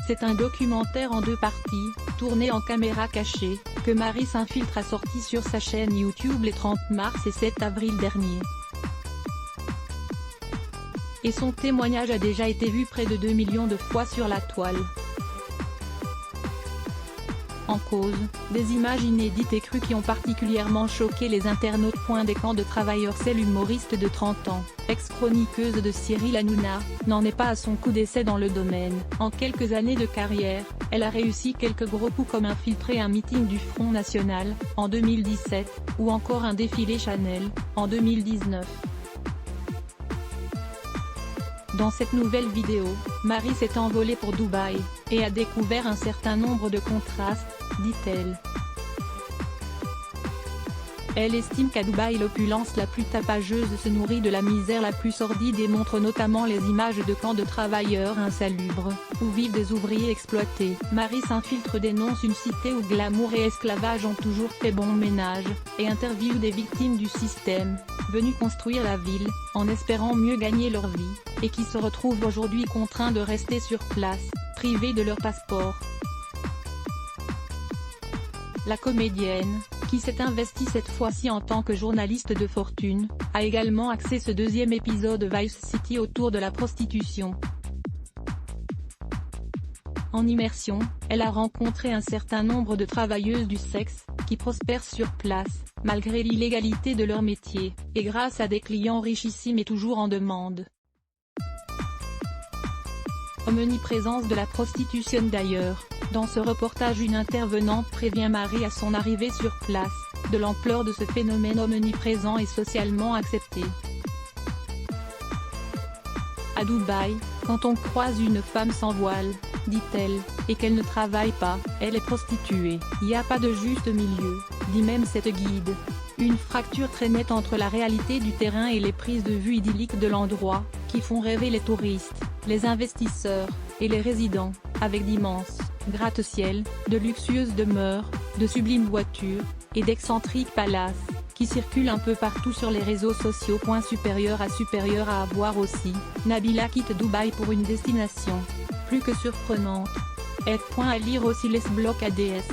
C'est un documentaire en 2 parties, tourné en caméra cachée, que Marie s'infiltre a sorti sur sa chaîne YouTube les 30 mars et 7 avril dernier. Et son témoignage a déjà été vu près de 2 millions de fois sur la toile. En cause, des images inédites et crues qui ont particulièrement choqué les internautes. Des camps de travailleurs. C'est l'humoriste de 30 ans, ex-chroniqueuse de Cyril Hanouna, n'en est pas à son coup d'essai dans le domaine. En quelques années de carrière, elle a réussi quelques gros coups comme infiltrer un meeting du Front National, en 2017, ou encore un défilé Chanel, en 2019. Dans cette nouvelle vidéo, Marie s'est envolée pour Dubaï, et a découvert un certain nombre de contrastes, dit-elle. Elle estime qu'à Dubaï l'opulence la plus tapageuse se nourrit de la misère la plus sordide et montre notamment les images de camps de travailleurs insalubres, où vivent des ouvriers exploités. Marie s'infiltre dénonce une cité où glamour et esclavage ont toujours fait bon ménage, et interviewe des victimes du système, venues construire la ville, en espérant mieux gagner leur vie, et qui se retrouvent aujourd'hui contraints de rester sur place, privés de leur passeport. La comédienne, qui s'est investie cette fois-ci en tant que journaliste de fortune, a également axé ce 2e épisode Vice City autour de la prostitution. En immersion, elle a rencontré un certain nombre de travailleuses du sexe, qui prospèrent sur place, malgré l'illégalité de leur métier, et grâce à des clients richissimes et toujours en demande. Omniprésence de la prostitution d'ailleurs. Dans ce reportage, une intervenante prévient Marie à son arrivée sur place, de l'ampleur de ce phénomène omniprésent et socialement accepté. À Dubaï, quand on croise une femme sans voile, dit-elle, et qu'elle ne travaille pas, elle est prostituée. Il n'y a pas de juste milieu, dit même cette guide. Une fracture très nette entre la réalité du terrain et les prises de vue idylliques de l'endroit, qui font rêver les touristes, les investisseurs, et les résidents, avec d'immenses gratte-ciel, de luxueuses demeures, de sublimes voitures, et d'excentriques palaces, qui circulent un peu partout sur les réseaux sociaux. Supérieur à avoir aussi, Nabila quitte Dubaï pour une destination plus que surprenante. À lire aussi les blocs ADS.